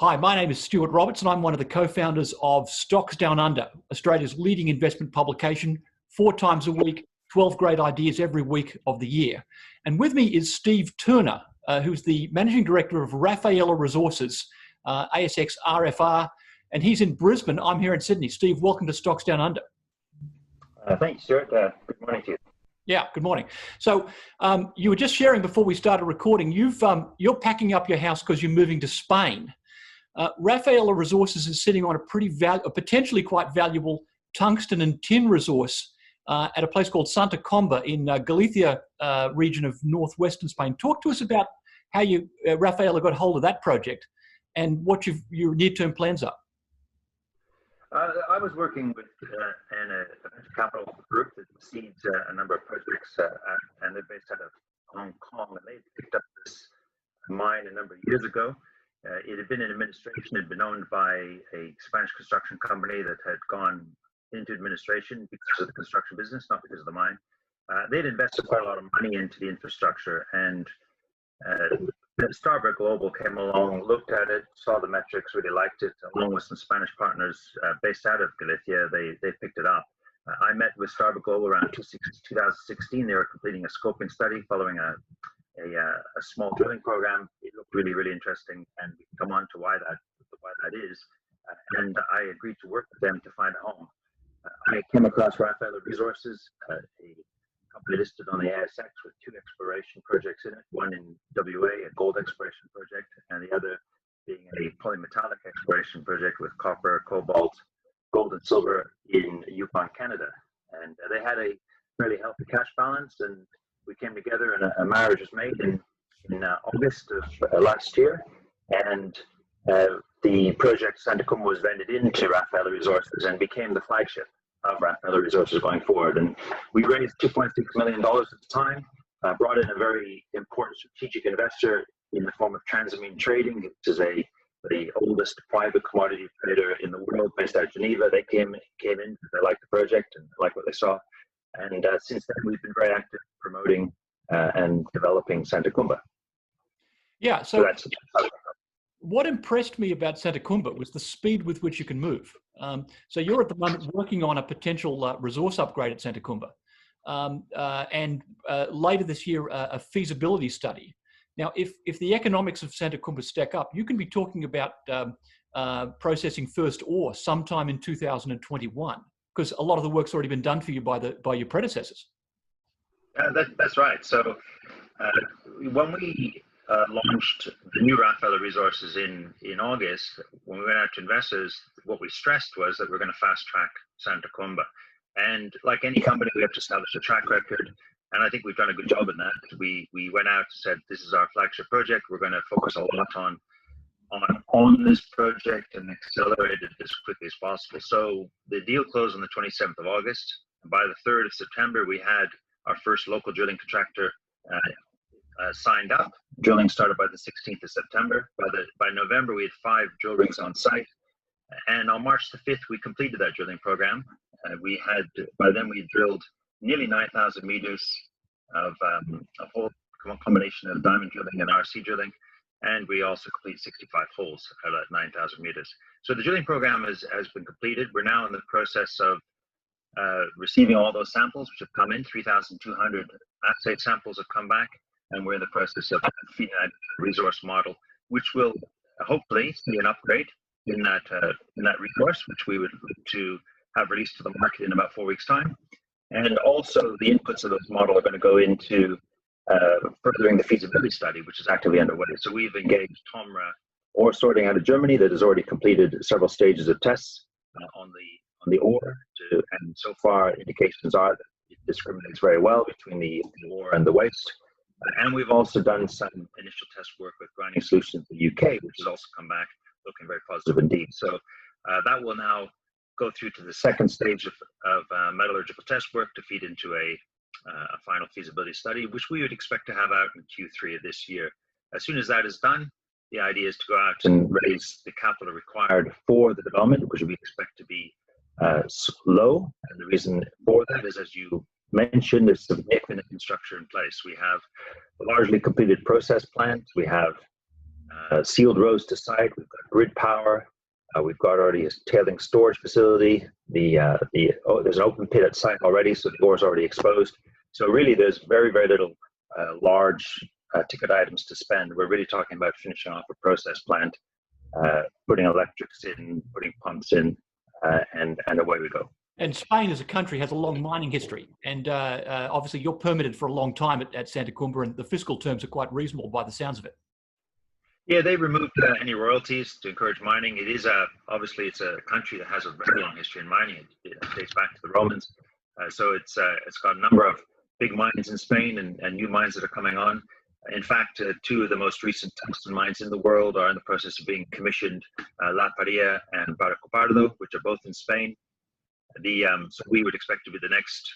Hi, my name is Stuart Roberts and I'm one of the co-founders of Stocks Down Under, Australia's leading investment publication, 4 times a week, 12 great ideas every week of the year. And with me is Steve Turner, who's the Managing Director of Rafaella Resources, ASX RFR, and he's in Brisbane. I'm here in Sydney. Steve, welcome to Stocks Down Under. Thanks, Stuart. Good morning to you. Yeah, good morning. So you were just sharing before we started recording, you're packing up your house because you're moving to Spain. Rafaella Resources is sitting on a potentially quite valuable tungsten and tin resource at a place called Santa Comba in Galicia region of northwestern Spain. Talk to us about how Rafaella got hold of that project and what your near-term plans are. I was working with a capital group that seeds a number of projects, and they're based out of Hong Kong, and they picked up this mine a number of years ago. It had been in administration, it had been owned by a Spanish construction company that had gone into administration because of the construction business, not because of the mine. They'd invested quite a lot of money into the infrastructure, and Starboard Global came along, looked at it, saw the metrics, really liked it, along with some Spanish partners based out of Galicia. They picked it up. I met with Starboard Global around 2016. They were completing a scoping study following a small drilling program. It looked really, really interesting, and we can come on to why that is. And I agreed to work with them to find a home. I came across Rafaella Resources, a company listed on the ASX with 2 exploration projects in it, one in WA, a gold exploration project, and the other being a polymetallic exploration project with copper, cobalt, gold and silver in Yukon, Canada. And they had a fairly healthy cash balance, and we came together and a marriage was made in August of last year. And the project Santa Comba was vended into Rafaella Resources and became the flagship of Rafaella Resources going forward. And we raised $2.6 million at the time, brought in a very important strategic investor in the form of Transamine Trading, which is the oldest private commodity trader in the world, based out of Geneva. They came in because they liked the project and liked what they saw. And since then, we've been very active promoting and developing Santa Comba. Yeah, so what impressed me about Santa Comba was the speed with which you can move. So you're at the moment working on a potential resource upgrade at Santa Comba, and later this year a feasibility study. Now, if the economics of Santa Comba stack up, you can be talking about processing first ore sometime in 2021, because a lot of the work's already been done for you by your predecessors. That's right. So when we launched the new Rafaella Resources in August, when we went out to investors, what we stressed was that we're going to fast track Santa Comba. And like any company, we have to establish a track record. And I think we've done a good job in that. We went out and said, this is our flagship project. We're going to focus a lot on this project and accelerate it as quickly as possible. So the deal closed on the 27th of August. And by the 3rd of September, we had our first local drilling contractor signed up. Drilling started by the 16th of September. By November, we had 5 drill rigs on site. And on March the 5th, we completed that drilling program. By then we had drilled nearly 9,000 meters of a whole combination of diamond drilling and RC drilling. And we also completed 65 holes at 9,000 meters. So the drilling program has been completed. We're now in the process of receiving all those samples, which have come in. 3,200 assay samples have come back. And we're in the process of feeding that resource model, which will hopefully see an upgrade in that resource, which we would look to have released to the market in about 4 weeks' time. And also the inputs of this model are going to go into furthering the feasibility study, which is actively underway. So we've engaged Tomra ore sorting out of Germany that has already completed several stages of tests on the ore, and so far indications are that it discriminates very well between the ore and the waste. And we've also done some initial test work with Grinding Solutions in the UK, which has also come back looking very positive indeed. So that will now go through to the second stage of metallurgical test work to feed into a final feasibility study, which we would expect to have out in Q3 of this year. As soon as that is done, the idea is to go out and raise the capital required for the development, which we expect to be low. And the reason for that is, as you mentioned, there's significant infrastructure in place. We have a largely completed process plant. We have sealed roads to site. We've got grid power. We've got already a tailing storage facility. There's an open pit at site already, so the ore is already exposed. So really, there's very, very little large ticket items to spend. We're really talking about finishing off a process plant, putting electrics in, putting pumps in, and away we go. And Spain as a country has a long mining history, and obviously you're permitted for a long time at Santa Comba, and the fiscal terms are quite reasonable by the sounds of it. Yeah, they removed any royalties to encourage mining. It is obviously it's a country that has a very long history in mining. It dates back to the Romans, so it's got a number of big mines in Spain and new mines that are coming on. In fact, two of the most recent tungsten mines in the world are in the process of being commissioned: La Paria and Barco, which are both in Spain. So we would expect to be the next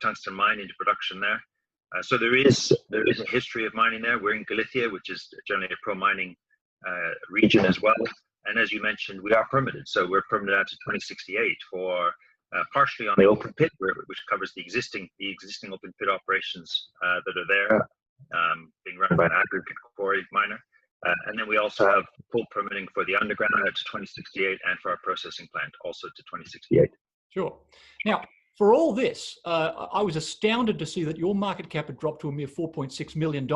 tungsten mine into production there. So there is a history of mining there. We're in Galicia, which is generally a pro-mining region as well. And as you mentioned, we are permitted. So we're permitted out to 2068 for partially on the open pit, which covers the existing open pit operations that are there, being run by an aggregate quarry miner. And then we also have full permitting for the underground out to 2068 and for our processing plant also to 2068. Sure. Now, for all this, I was astounded to see that your market cap had dropped to a mere $4.6 million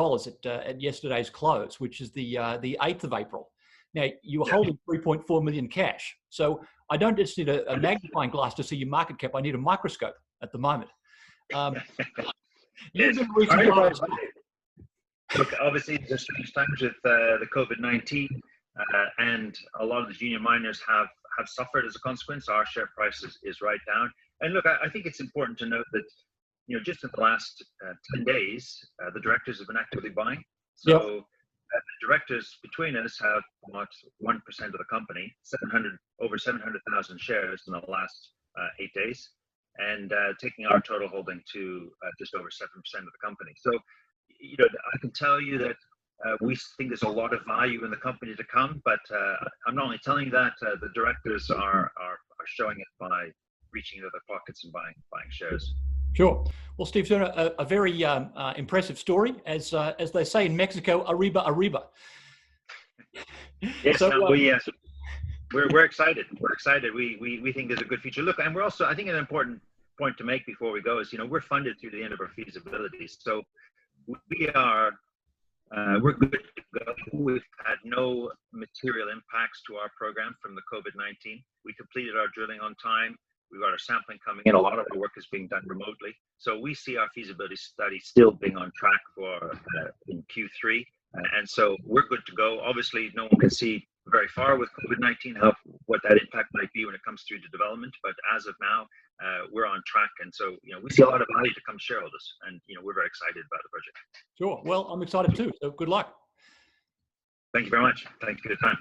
at yesterday's close, which is the 8th of April. Now, you were holding 3.4 million cash. So I don't just need a magnifying glass to see your market cap. I need a microscope at the moment. You've been reaching lows. Look, obviously, there's strange times with the COVID-19, and a lot of the junior miners have suffered as a consequence. Our share price is right down. And look, I think it's important to note that, just in the last 10 days, the directors have been actively buying. So the directors between us have bought 1% of the company, over 700,000 shares in the last 8 days, and taking our total holding to just over 7% of the company. So, I can tell you that we think there's a lot of value in the company to come, but I'm not only telling you that, the directors are showing it by reaching into their pockets and buying shares. Sure. Well, Steve, a very impressive story, as they say in Mexico, arriba, arriba. Yes, so, we're excited. We're excited. We think there's a good future. Look, and we're also, I think an important point to make before we go is, we're funded through the end of our feasibility. So we're good to go. We've had no material impacts to our program from the COVID-19. We completed our drilling on time. We've got our sampling coming in. A lot of the work is being done remotely. So we see our feasibility study still being on track for in Q3. And so we're good to go. Obviously, no one can see very far with COVID-19 what that impact might be when it comes through to development. But as of now, we're on track. And so, we see a lot of value to come to shareholders. And, we're very excited about the project. Sure. Well, I'm excited too. So good luck. Thank you very much. Thank you for your time.